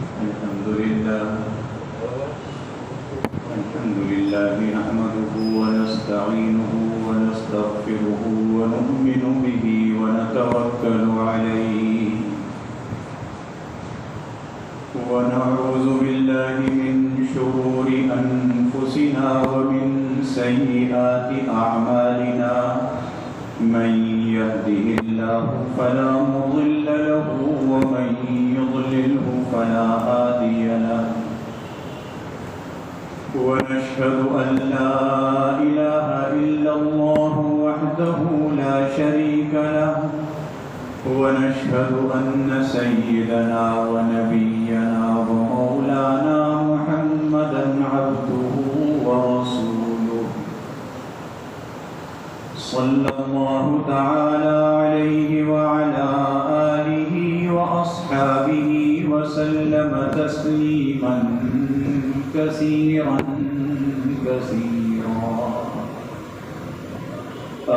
الحمد لله نحمده ونستعينه ونستغفره ونؤمن به ونتوكل عليه ونعوذ بالله من شرور أنفسنا ومن سيئات أعمالنا من يهده الله فلا مضل له ومن يضلله فلا هادي له ونشهد أن لا إله إلا الله وحده لا شريك له ونشهد أن سيدنا ونبينا ومولانا محمدا عبده ورسوله صلى الله تعالى عليه وعلى آله وأصحابه وسلم تسليما كثيرا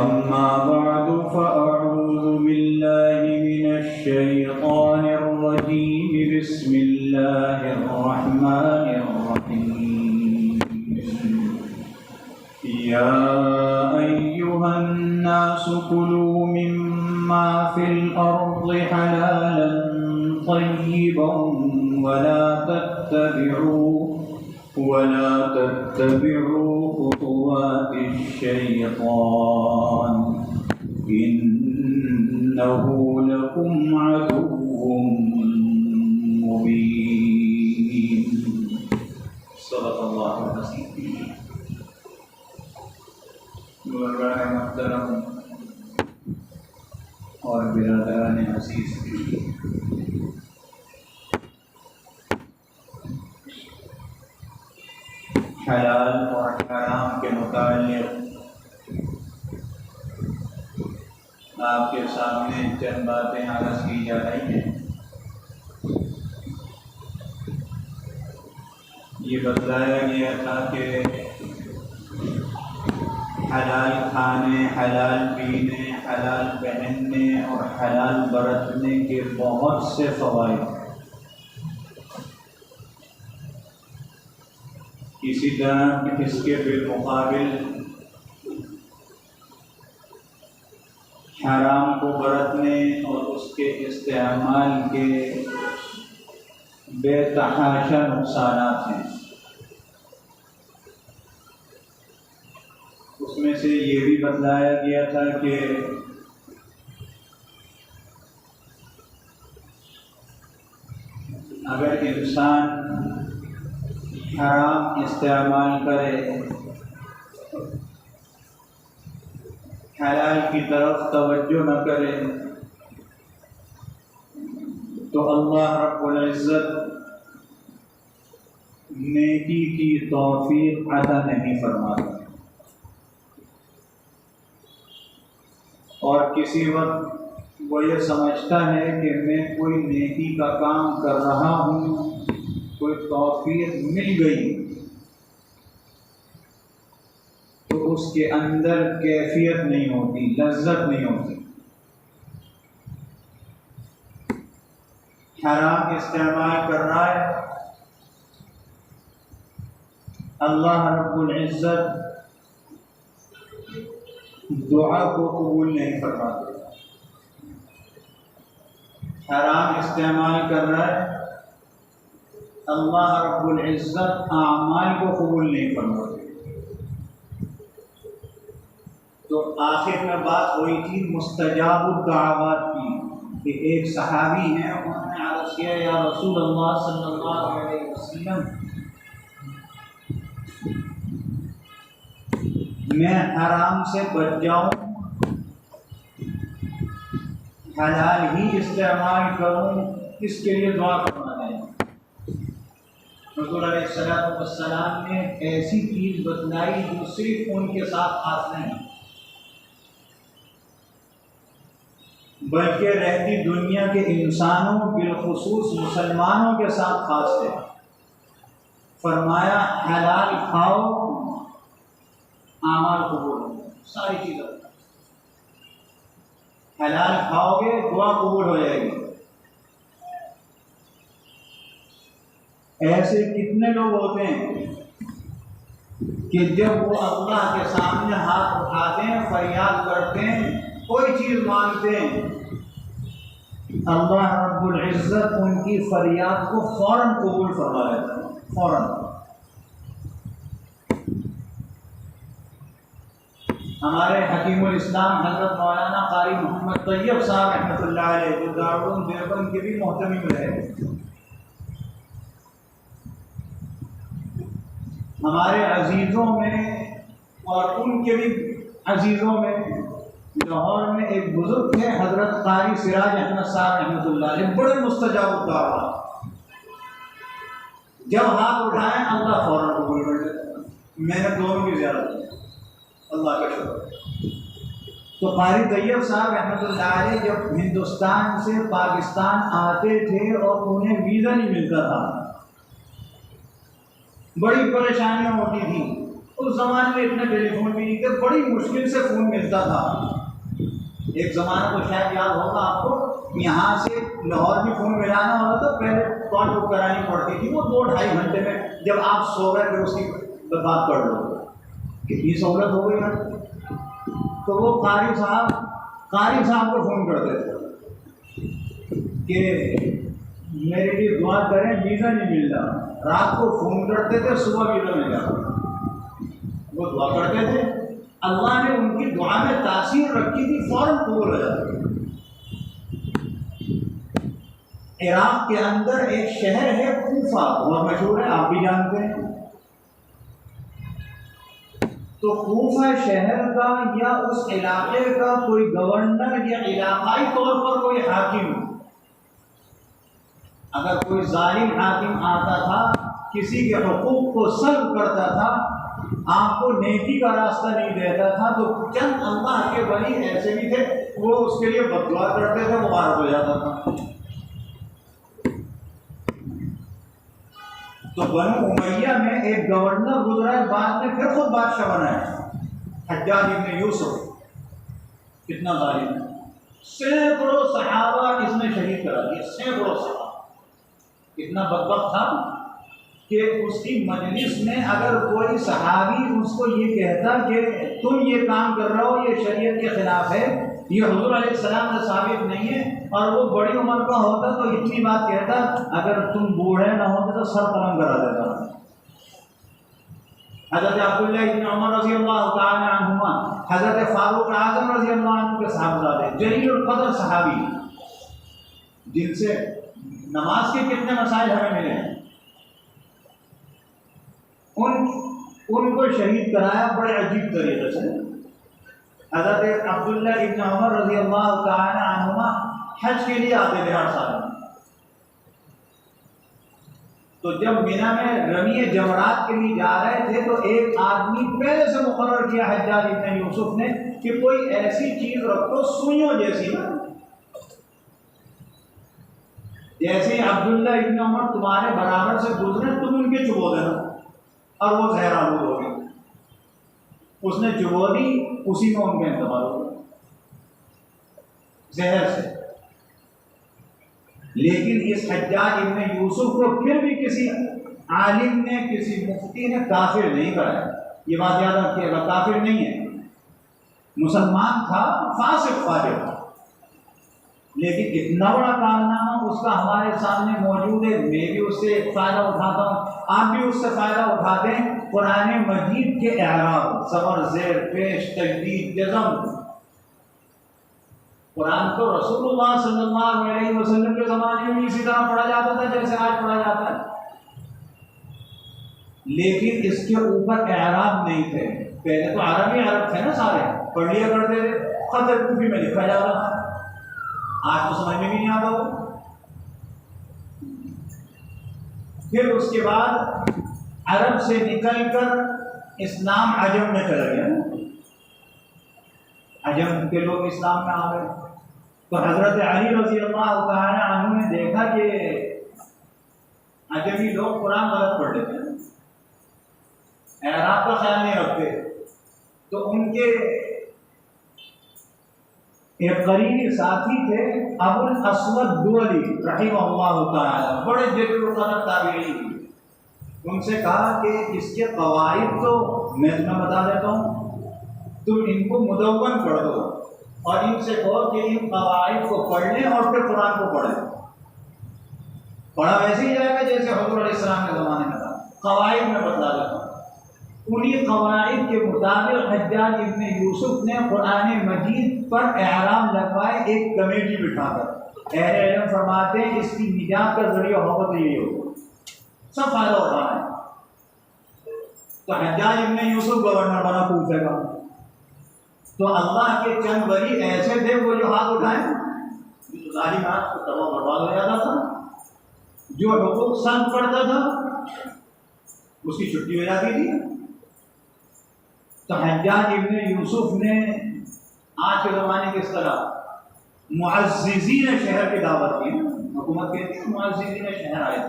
أما بعد فأعوذ بالله من الشيطان الرجيم بسم الله الرحمن الرحيم يا أيها الناس كلوا مما في الأرض حلالا طيبا ولا تتبعوا خطوات الشيطان إنه لكم عدو مبين صدق الله العظيم. بزرگان محترم اور برادران عزیز، حلال اور حرام کے متعلق آپ کے سامنے چند باتیں عرض کی جا رہی ہیں۔ یہ بتلایا گیا تھا کہ حلال کھانے، حلال پینے، حلال پہننے اور حلال برتنے کے بہت سے فوائد ہیں۔ اسی طرح اس کے بالمقابل حرام کو برتنے اور اس کے استعمال کے بے تحاشا نقصانات ہیں۔ اس میں سے یہ بھی بتلایا گیا تھا کہ اگر انسان حرام استعمال کرے، حلال کی طرف توجہ نہ کرے، تو اللہ رب العزت نیکی کی توفیق عطا نہیں فرماتا، اور کسی وقت وہ یہ سمجھتا ہے کہ میں کوئی نیکی کا کام کر رہا ہوں، کوئی توفیق مل گئی، تو اس کے اندر کیفیت نہیں ہوتی، لذت نہیں ہوتی۔ حرام استعمال کر رہا ہے، اللہ رب العزت دعا کو قبول نہیں فرماتے۔ حرام استعمال کر رہا ہے، اللہ رب العزت اعمال کو قبول نہیں فرماتے۔ تو آخر میں بات ہوئی تھی مستجاب الدعوات کی، کہ ایک صحابی ہیں، انہوں نے عرض کیا یا رسول اللہ صلی اللہ علیہ وسلم، میں حرام سے بچ جاؤں، حلال ہی استعمال کروں، اس کے لیے دعا فرما دیں۔ حضور علیہ السلام نے ایسی چیز بتلائی جو صرف ان کے ساتھ خاص نہیں بلکہ رہتی دنیا کے انسانوں بالخصوص مسلمانوں کے ساتھ خاص ہے۔ فرمایا حلال کھاؤ، اعمال قبول ہوں، ساری چیزیں حلال کھاؤ گے، دعا قبول ہو جائے گی۔ ایسے کتنے لوگ ہوتے ہیں کہ جب وہ اللہ کے سامنے ہاتھ اٹھاتے ہیں، فریاد کرتے ہیں، کوئی چیز مانگتے ہیں، اللہ رب العزت ان کی فریاد کو فوراً قبول فرما لیتا ہے، فوراً۔ ہمارے حکیم الاسلام حضرت مولانا قاری محمد طیب صاحب رحمۃ اللہ علیہ، جو دارالعلوم دیوبند کے بھی محتمم رہے، ہمارے عزیزوں میں اور ان کے بھی عزیزوں میں لاہور میں ایک بزرگ تھے حضرت قاری سراج احمد صاحب رحمۃ اللہ علیہ، بڑے مستجاب الدعوات، جب ہاتھ اٹھائیں اللہ فوراً قبول کر لیتا۔ میں نے دونوں کی زیارت کی، اللہ کا شکر۔ تو قاری طیب صاحب رحمۃ اللہ علیہ جب ہندوستان سے پاکستان آتے تھے اور انہیں ویزا نہیں ملتا تھا، بڑی پریشانیاں ہوتی تھیں۔ اس زمانے میں اتنے ٹیلی فون بھی نہیں تھے، بڑی مشکل سے فون ملتا تھا۔ ایک زمانہ تو شاید یاد ہوگا آپ کو، یہاں سے لاہور میں فون ملانا ہوتا تو پہلے کال بک کرانی پڑتی تھی، وہ 2-2.5 گھنٹے میں جب آپ سو گئے پھر اس کی بات کر لو۔ کتنی سہولت ہو گئی ہے۔ تو وہ قاری صاحب کو فون کرتے تھے کہ میرے لیے دعا کریں، ویزا نہیں مل رہا۔ رات کو فون کرتے تھے، صبح ویزا مل جاتا۔ وہ دعا کرتے تھے، اللہ نے ان کی دعا میں تاثیر رکھی تھی، فوراً قبول ہو جاتی۔ عراق کے اندر ایک شہر ہے کوفہ، بہت مشہور ہے، آپ بھی جانتے ہیں۔ تو کوفہ شہر کا یا اس علاقے کا کوئی گورنر یا علاقائی طور پر کوئی حاکم، اگر کوئی ظالم حاکم آتا تھا، کسی کے حقوق کو سلب کرتا تھا، آپ کو نیکی کا راستہ نہیں دیتا تھا، تو چند اللہ کے ولی ایسے بھی تھے، وہ اس کے لیے بد دعا کرتے تھے، وہ غارت ہو جاتا تھا۔ تو بنو امیہ میں ایک گورنر گزرا ہے، بعد میں پھر خود بادشاہ بنا ہے، حجاج ابن یوسف۔ کتنا ظالم ہے، سینکڑوں صحابہ اس نے شہید کرا دیا، سینکڑوں صحابہ۔ اتنا بدبخت تھا کہ اس کی مجلس میں اگر کوئی صحابی اس کو یہ کہتا کہ تم یہ کام کر رہے ہو، یہ شریعت کے خلاف ہے، یہ حضور علیہ السلام سے ثابت نہیں ہے، اور وہ بڑی عمر کا ہوتا تو اتنی بات کہتا، اگر تم بوڑھے نہ ہوتے تو سر قلم کرا دیتا۔ حضرت عبداللہ ابن عمر رضی اللہ تعالی عنہما، حضرت فاروق اعظم رضی اللہ عنہ کے صاحبزادے، جلیل القدر صحابی، جن سے نماز کے کتنے مسائل ہمیں ملے ہیں، ان کو شہید کرایا بڑے عجیب طریقے سے۔ حضرت عبداللہ ابن عمر رضی اللہ تعالی عنہما حج کے لیے آتے تھے ہر سال، تو جب مینا میں رمی جمرات کے لیے جا رہے تھے تو ایک آدمی پہلے سے مقرر کیا حجاج ابن یوسف نے کہ کوئی ایسی چیز رکھو سوئیوں جیسی نا، جیسے عبداللہ ابن عمر تمہارے برابر سے گزرے تم ان کے چبو دینا، اور وہ زہر آلود ہو گئی۔ اس نے چبو دی، اسی میں ان کا انتقال ہو گیا زہر سے۔ لیکن اس حجاج ابن یوسف کو پھر بھی کسی عالم نے، کسی مفتی نے کافر نہیں کرایا۔ یہ بات یاد رکھیے گا، کافر نہیں ہے، مسلمان تھا، فاسق فاجر تھا، لیکن اتنا بڑا کارنامہ اس کا ہمارے سامنے موجود ہے۔ میں بھی اس سے فائدہ اٹھاتا ہوں، آپ بھی اس سے فائدہ اٹھاتے ہیں۔ قرآن مجید کے اعراب، صبر، زیر، پیش، تجدید، جزم، قرآن تو رسول اللہ صلی اللہ علیہ وسلم کے زمانے میں اسی طرح پڑھا جاتا تھا جیسے آج پڑھا جاتا ہے، لیکن اس کے اوپر اعراب نہیں تھے۔ پہلے تو عربی عرب تھے نا، سارے پڑھ لیا کرتے تھے، خط کوفی میں لکھا جاتا تھا، آج تو سمجھ میں بھی نہیں آتا وہ۔ پھر اس کے بعد عرب سے نکل کر اسلام عجم میں چلا گیا، عجم کے لوگ اسلام میں آ گئے۔ تو حضرت علی رضی اللہ تعالی عنہ نے دیکھا کہ عجمی لوگ قرآن غلط پڑھ لیتے ہیں، اعراب کا خیال نہیں رکھتے، تو ان کے ایک قریبی ساتھی تھے ابو الاسود دولی رحمہ اللہ تعالی، بڑے جلیل القدر تابعی، ان سے کہا کہ اس کے قواعد تو میں تمہیں بتا دیتا ہوں، تم ان کو مدون کر دو اور ان سے کہو کہ ان قواعد کو پڑھ لیں اور پھر قرآن کو پڑھیں۔ پڑھا ویسے ہی جائے گا جیسے حضور علیہ السلام کے زمانے میں تھا۔ قواعد میں بتلا دیتا ہوں، انہی قواعد کے مطابق حجاج ابن یوسف نے قرآن مجید پر احرام لگوائے ایک کمیٹی بٹھا کر۔ اہل علم فرماتے ہیں اس کی نجات کا ذریعہ محبت یہی ہوگا، سب فائدہ اٹھانا ہے۔ تو حجاج ابن یوسف گورنر بنا کوفے کا، تو اللہ کے چند ولی ایسے تھے وہ جو ہاتھ اٹھائیں ظالم ہاتھ کو تباہ برباد ہو جاتا تھا، جو حقوق سلب کرتا تھا اس کی چھٹی ہو جاتی تھی۔ تو حجاج ابن یوسف نے آج کے زمانے کے اس طرح معززین شہر کی دعوت کی، حکومت کہتی ہے معززین شہر آئے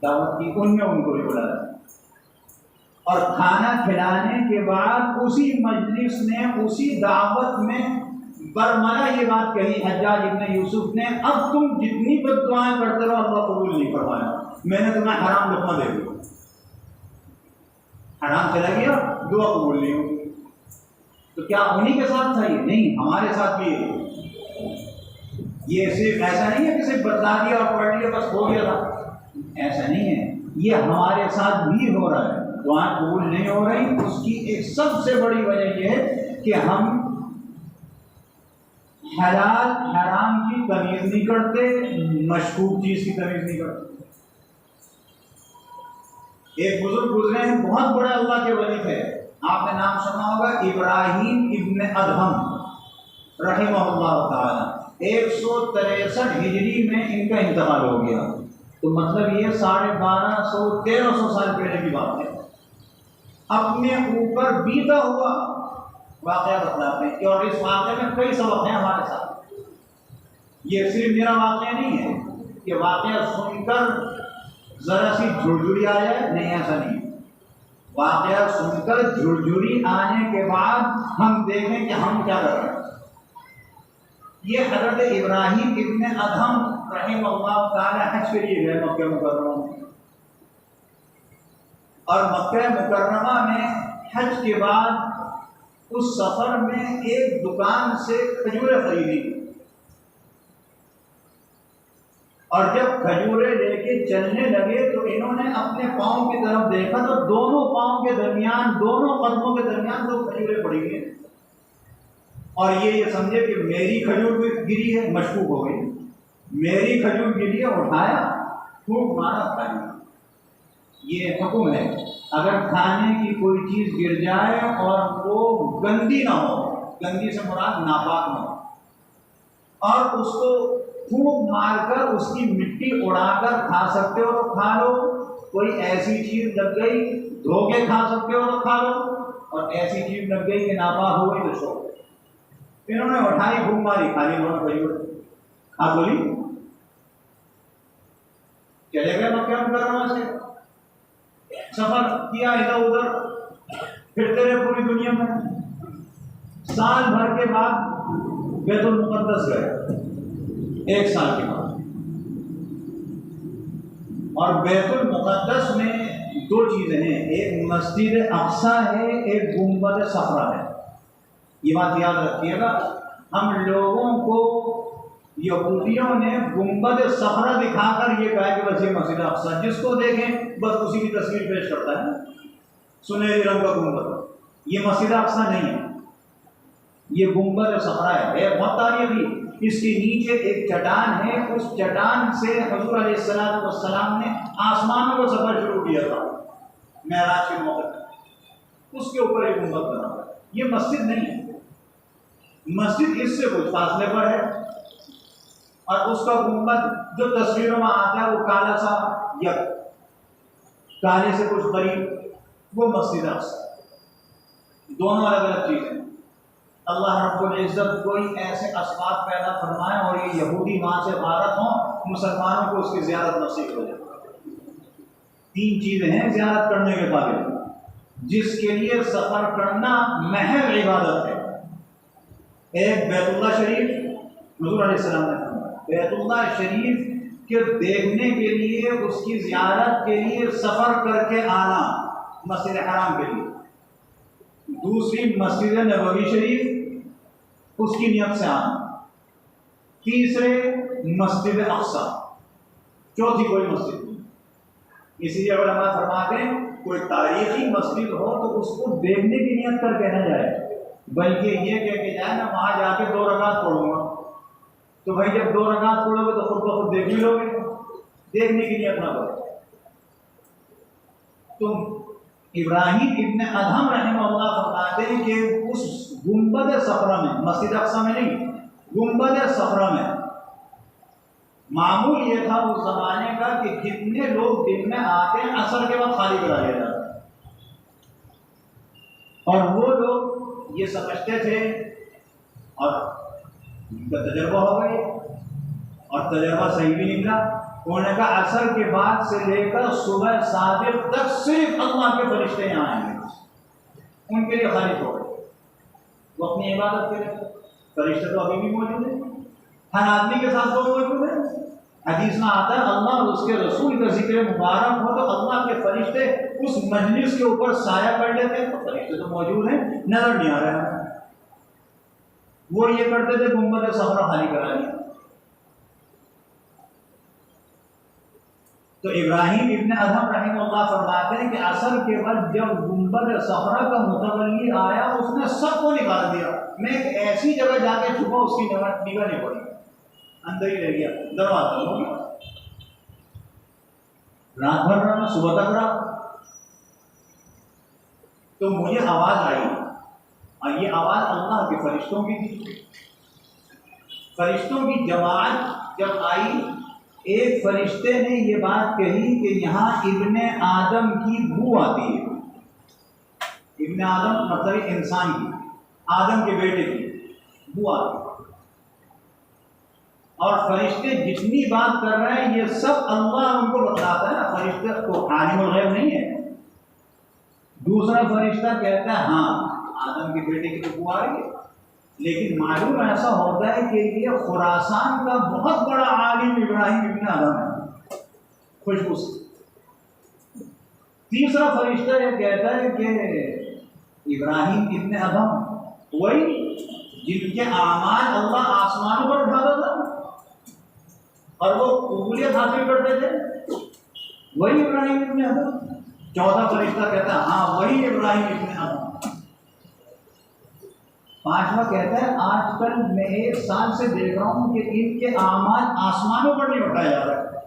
دعوت کی، ان میں ان کو بھی بلایا اور کھانا کھلانے کے بعد اسی مجلس میں اسی دعوت میں برملا یہ بات کہی حجاج ابن یوسف نے، اب تم جتنی بد دعائیں کرتے رہو اللہ قبول نہیں فرمایا، میں نے تمہیں حرام لقمہ دے دیا، حرام چلا گیا، دعا قبول نہیں ہوگی۔ تو کیا انہی کے ساتھ تھا یہ؟ نہیں، ہمارے ساتھ بھی ہے۔ یہ صرف ایسا نہیں ہے کہ صرف بتلا دیا اور پڑھ لیا بس ہو گیا تھا، ایسا نہیں ہے، یہ ہمارے ساتھ بھی ہو رہا ہے۔ دعائیں قبول نہیں ہو رہی، اس کی ایک سب سے بڑی وجہ یہ ہے کہ ہم حلال حرام کی تمیز نہیں کرتے، مشکوک چیز کی تمیز نہیں کرتے۔ ایک بزرگ گزرے ہیں، بہت بڑے اللہ کے ولی تھے، آپ نے نام سنا ہوگا، ابراہیم ابن ادہم رحمہ اللہ تعالی۔ 163 ہجری میں ان کا انتقال ہو گیا، تو مطلب یہ 1250-1300 سال پہلے کی بات ہے۔ اپنے اوپر بیتا ہوا واقعہ بتلاتے ہیں، اور اس واقعے میں کئی سبق ہیں ہمارے ساتھ۔ یہ صرف میرا واقعہ نہیں ہے کہ واقعہ سن کر ذرا سی جھرجھری آ جائے، نہیں ایسا نہیں۔ واقعہ سن کر جھرجھری آنے کے بعد ہم دیکھیں کہ ہم کیا کر رہے ہیں۔ یہ حضرت ابراہیم ابن ادہم رحمہ اللہ تعالی حج کے لیے گئے مکہ مکرمہ میں، اور مکہ مکرمہ میں حج کے بعد اس سفر میں ایک دکان سے کھجوریں خریدی، اور جب کھجوریں لے کے چلنے لگے تو انہوں نے اپنے پاؤں کی طرف دیکھا تو دونوں پاؤں کے درمیان، دونوں قدموں کے درمیان دو کھجوریں پڑی ہوئی ہیں، اور یہ سمجھے کہ میری کھجور گری ہے، مشکوک ہو گئی، میری کھجور گری ہے، اٹھایا خوب مارا کھانے۔ یہ حکم ہے اگر کھانے کی کوئی چیز گر جائے اور وہ گندی نہ ہو، گندی سے مراد ناپاک نہ ہو، اور اس کو خوب مار کر اس کی مٹی اڑا کر کھا سکتے ہو تو کھا لو، کوئی ایسی چیز لگ گئی دھو کے کھا سکتے ہو تو کھا لو، اور ایسی چیز لگ گئی کہ ناپاک ہو گئی تو چھوڑ۔ انہوں نے اٹھائی خوب ماری، کھا لی انہوں نے کھجور، کھا بولی، چلے گئے مکہ مکرمہ سے، سفر کیا ادھر ادھر پھرتے رہے پوری دنیا میں۔ سال بھر کے بعد بیت المقدس گئے، 1 سال کے بعد، اور بیت المقدس میں 2 چیزیں ہیں، ایک مسجد اقصی ہے، ایک گنبد صخرہ ہے۔ یہ بات یاد رکھیے گا، ہم لوگوں کو یہودیوں نے گنبد صخرہ دکھا کر یہ کہا کہ بس یہ مسجد اقصی، جس کو دیکھیں بس اسی کی تصویر پیش کرتا ہے، سنہری رنگ کا گنبد۔ یہ مسجد اقصی نہیں ہے، یہ گنبد صخرہ ہے، بہت تاریخی۔ اس کے نیچے ایک چٹان ہے، اس چٹان سے حضور علیہ السلام نے آسمانوں کو سفر شروع کیا تھا معراج کے موقع پر، اس کے اوپر ایک گنبد بنا ہوا ہے۔ یہ مسجد نہیں ہے، مسجد اس سے کچھ فاصلے پر ہے، اور اس کا گنبد جو تصویروں میں آتا ہے وہ کالا سا یا کالے سے کچھ قریب، وہ مسجد اقصی۔ دونوں الگ الگ چیزیں۔ اللہ رب العزت کوئی ایسے اسباب پیدا فرمائے اور یہ یہودی وہاں سے غارت ہوں، مسلمانوں کو اس کی زیارت نصیب ہو جائے۔ 3 چیزیں ہیں زیارت کرنے کے قابل، جس کے لیے سفر کرنا محض عبادت ہے۔ ایک بیت اللہ شریف، حضور علیہ السلام نے فرمایا بیت اللہ شریف کہ دیکھنے کے لیے، اس کی زیارت کے لیے سفر کر کے آنا مسجد حرام کے لیے، دوسری مسجد نبوی شریف اس کی نیت سے آنا، تیسرے مسجد اقصی، چوتھی کوئی مسجد نہیں۔ اسی لیے علماء فرماتے ہیں کوئی تاریخی مسجد ہو تو اس کو دیکھنے کی نیت کر کے نہ جائے، بلکہ یہ کہہ کے جائے نا وہاں جا کے 2 رکعت پڑھوں گا، تو بھائی جب 2 رکعت پڑھو گے تو خود بخود دیکھ بھی لو گے، دیکھنے کی نیت نہ کرو۔ تو ابراہیم ابن ادہم رحمہ اللہ فرماتے ہیں کہ اس گنبد صخرہ میں، مسجد اقصی میں نہیں، گنبد صخرہ میں معمول یہ تھا اس زمانے کا کہ جتنے لوگ دن میں آتے ہیں عصر کے وقت خالی کرا لیا جاتا ہے، اور وہ لوگ یہ سمجھتے تھے، اور ان کا تجربہ ہو گیا اور تجربہ صحیح بھی نکلا، انہوں نے کہا عصر کے بعد سے لے کر صبح صادق تک صرف اللہ کے فرشتے یہاں آئیں گے، ان کے لیے خالی چھوڑ وہ اپنی عبادت کریں، فرشتے تو ابھی بھی موجود ہیں، ہر آدمی کے ساتھ وہ موجود ہے۔ حدیث میں آتا ہے اللہ اور اس کے رسول کا ذکر مبارک ہو تو اللہ کے فرشتے اس مجلس کے اوپر سایہ کر لیتے ہیں، تو فرشتے تو موجود ہیں، نظر نہیں آ رہے ہیں۔ وہ یہ کرتے تھے گنبد صخرہ خالی کرا لیا۔ تو ابراہیم ابن ادہم رحمہ اللہ فرماتے ہیں کہ عصر کے بعد جب گنبد صخرہ کا متولی آیا اس نے سب کو نکال دیا، میں ایک ایسی جگہ جا کے چھپا اس کی نگاہ نہیں پڑی، اندر ہی رہ گیا، دروازہ ہو گیا، رات بھر رہا میں صبح تک رہا۔ تو مجھے آواز آئی، اور یہ آواز اللہ کے فرشتوں کی تھی، فرشتوں کی جماعت جب آئی، ایک فرشتے نے یہ بات کہی کہ یہاں ابن آدم کی بو آتی ہے، ابن آدم مطلب انسان کی، آدم کے بیٹے کی بو آتی ہے، اور فرشتے جتنی بات کر رہے ہیں یہ سب اللہ ان کو بتلاتا ہے نا، فرشتے کو عالم الغیب نہیں ہے۔ دوسرا فرشتہ کہتا ہے ہاں آدم کے بیٹے کی تو بو آ رہی ہے، لیکن معلوم ایسا ہوتا ہے کہ یہ خراسان کا بہت بڑا عالم ابراہیم ابن ادہم ہے، خوشبو سے۔ تیسرا فرشتہ یہ کہتا ہے کہ ابراہیم ابن ادہم وہی جن کے اعمال اللہ آسمانوں پر اٹھاتا تھا اور وہ قبولیت حاصل کرتے تھے، وہی ابراہیم ابن ادہم۔ چوتھا فرشتہ کہتا ہے ہاں وہی ابراہیم ابن ادہم۔ پانچواں کہتا ہے آج کل میں 1 سال سے دیکھ رہا ہوں کہ ان کے اعمال آسمانوں پر نہیں اٹھائے جا رہے،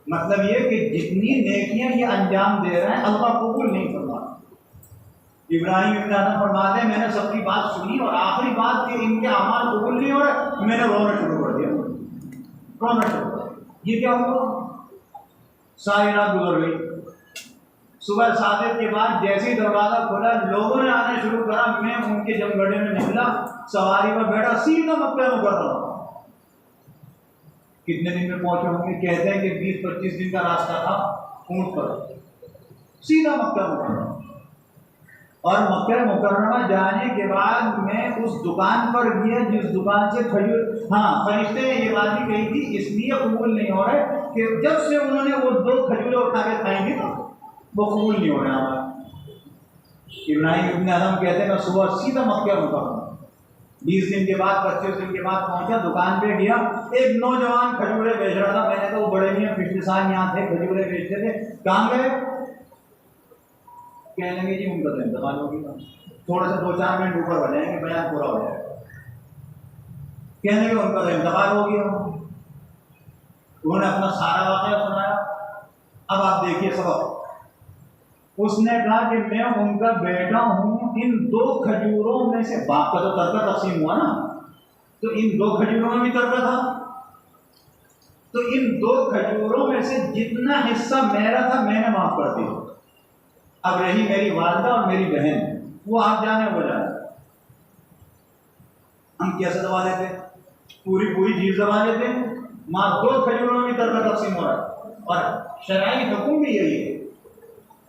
مطلب یہ کہ جتنی نیکیاں یہ انجام دے رہے ہیں اللہ قبول نہیں فرما۔ ابراہیم ابن ادہم فرماتے ہیں میں نے سب کی بات سنی اور آخری بات کہ ان کے اعمال قبول نہیں ہو رہے، میں نے رونا شروع کر دیا، رونا شروع کر دیا۔ یہ کیا ہوا؟ ساری رات گزر گئی، صبح صادق کے بعد جیسے ہی دروازہ کھولا لوگوں نے آنا شروع کرا، میں ان کے جب گڑھے میں نکلا سواری پر بیٹھا سیدھا مکہ مکرمہ۔ کتنے دن میں پہنچے ہوں گے؟ کہتے ہیں کہ 20-25 دن کا راستہ تھا اونٹ پر، سیدھا مکہ مکرمہ۔ اور مکہ مکرمہ جانے کے بعد میں اس دکان پر گیا جس دکان سے کھجور، ہاں فرشتے نے یہ بات بھی کہی تھی اس لیے قبول نہیں ہو رہے کہ جب سے انہوں نے وہ 2 کھجوریں اٹھا کے کھائیں گے وہ قبول نہیں ہو رہا ہمارا۔ ابراہیم ابن ادہم کہتے ہیں میں صبح سیدھا مکہ مکرمہ 20 دن کے بعد 25 دن کے بعد پہنچا، دکان پہ گیا، ایک نوجوان کھجورے بیچ رہا تھا، میں نے کہا وہ بڑے میاں پچھلے سال یہاں تھے کھجورے بیچتے تھے، کہاں گئے؟ کہنے لگے جی ان کا تو انتقال ہو گیا، تھوڑا سا 2-4 منٹ اوپر ہو جائیں گے بیان پورا ہو جائے گا۔ کہنے لگے ان کا تو انتقال ہو گیا، انہوں نے اپنا سارا واقعہ سنایا۔ اب آپ دیکھیے سبق، اس نے کہا کہ میں ان کا بیٹا ہوں، ان 2 کھجوروں میں سے باپ کا تو ترکہ تقسیم ہوا نا، تو ان 2 کھجوروں میں بھی ترکہ تھا، تو ان 2 کھجوروں میں سے جتنا حصہ میرا تھا میں نے معاف کر دیا، اب رہی میری والدہ اور میری بہن، وہ آپ جانے وہ جانے۔ ہم کیسے دبا لیتے؟ پوری چیز دبا لیتے، ماں 2 کھجوروں میں بھی ترکہ تقسیم ہو رہا ہے، اور شرعی حکم بھی یہی ہے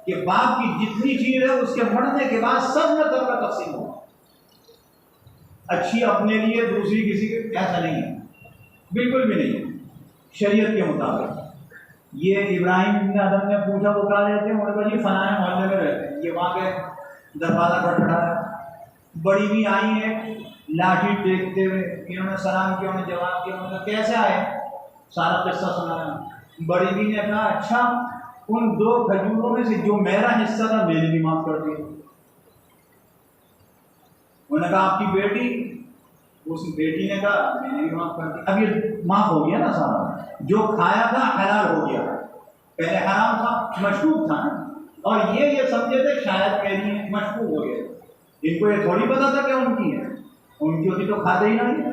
کہ باپ کی جتنی چیز ہے اس کے مرنے کے بعد سب میں ترکہ تقسیم ہو، اچھی اپنے لیے دوسری کسی کے، ایسا نہیں ہے، بالکل بھی نہیں ہے۔ شریعت کے مطابق. یہ ابراہیم بن ادم نے پوچھا وہ کہاں رہتے ہیں؟ انہوں نے کہا جی فلاں محلے میں رہتے ہیں. یہ وہاں کے دروازہ کھٹکھٹایا. بڑی بھی آئی ہے لاٹھی ٹیکتے ہوئے. انہوں نے سلام کیا, انہوں نے جواب دیا. انہوں نے کیسے آئے؟ سارا قصہ سنایا. بڑی بھی نے کہا اچھا ان 2 کھجوروں میں سے جو میرا حصہ تھا میں نے بھی معاف کر دیا. انہوں نے کہا آپ کی بیٹی؟ اس بیٹی نے کہا میں نے بھی معاف کر دیا. اب یہ معاف ہو گیا نا سارا. جو کھایا تھا حلال ہو گیا, پہلے حرام تھا, مشکوک تھا نا. اور یہ سمجھے تھے شاید میری ہے, مشکوک ہو گیا. ان کو یہ تھوڑی پتا تھا کہ ان کی ہے, ان کی ہوتی تو کھاتے ہی نہیں.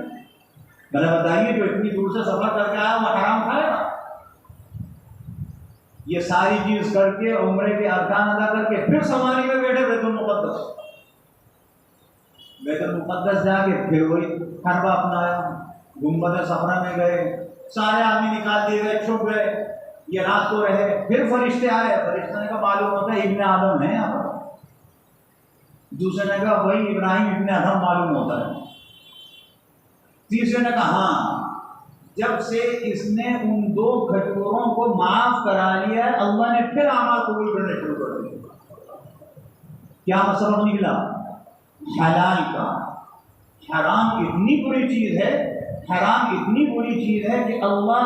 بھلا بتائیے جو اتنی دور سے سفر کر کے آیا وہ حرام کھائے گا؟ یہ ساری چیز کر کے عمرے کے ارکان ادا کر کے پھر سواری میں بیٹھے بیت المقدس. بیت المقدس جا کے پھر وہی حربہ اپنایا, گنبد صخرہ میں گئے, سارے آدمی نکال دیے گئے, چھپ گئے. یہ رات کو رہے. پھر فرشتے آئے, فرشتے نے کہا معلوم ہوتا ہے ابن آدم ہے یہاں پر. دوسرے نے کہا وہی ابراہیم ابن ادم معلوم ہوتا ہے. تیسرے نے کہا ہاں جب سے اس نے ان 2 کھجوروں کو معاف کرا لیا ہے اللہ نے پھر اعمال قبول کرنے شروع کر دیے. کیا مسئلہ نکلا؟ حلال کا. حرام اتنی بری چیز ہے, حرام اتنی بری چیز ہے کہ اللہ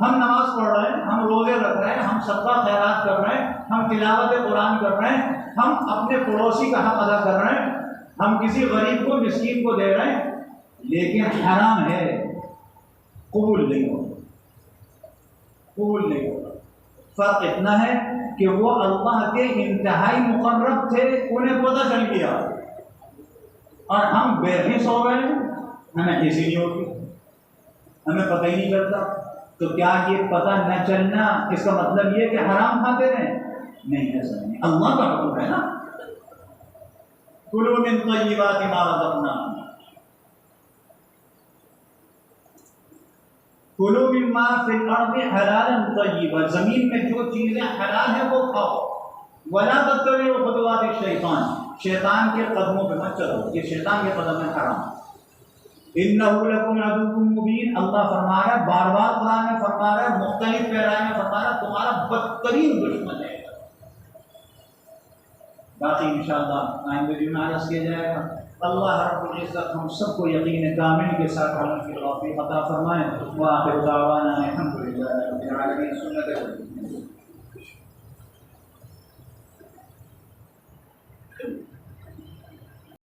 ہم نماز پڑھ رہے ہیں, ہم روزے رکھ رہے ہیں, ہم صدقہ خیرات کر رہے ہیں, ہم تلاوت قرآن کر رہے ہیں, ہم اپنے پڑوسی کا حق ادا کر رہے ہیں, ہم کسی غریب کو مسکین کو دے رہے ہیں, لیکن حرام ہے, قبول نہیں ہوگا, قبول نہیں ہوگا. فرق اتنا ہے کہ وہ اللہ کے انتہائی مقرب تھے, انہیں پتہ چل گیا, اور ہم بے حس ہو گئے, ہمیں حس ہی نہیں ہوتی, ہمیں پتہ ہی نہیں چلتا. تو کیا یہ پتہ نہ چلنا اس کا مطلب یہ کہ حرام کھاتے رہیں؟ نہیں, ایسا نہیں. اللہ کا حکم ہے نا کلوا من طیبات ما رزقناکم, کلوا مما فی الارض حلالا طیبا, زمین میں جو چیزیں حلال ہیں وہ کھاؤ. ولا تتبعوا خطوات الشیطان, شیطان کے قدموں پہ مت چلو, یہ شیطان کے قدم میں حرام. انہ لکم عدو مبین, اللہ فرما رہا ہے, بار بار قرآن میں فرما رہا ہے, مختلف پیرائیں میں فرما رہا ہے, تمہارا بدترین دشمن ہے. باقی انشاءاللہ آئندہ دن میں عرض کیا جائے گا. اللہ رب العزت ہم سب کو یقین کامل کے ساتھ عمل کی توفیق عطا فرمائے. وآخر دعوانا الحمدللہ رب العالمین. سنت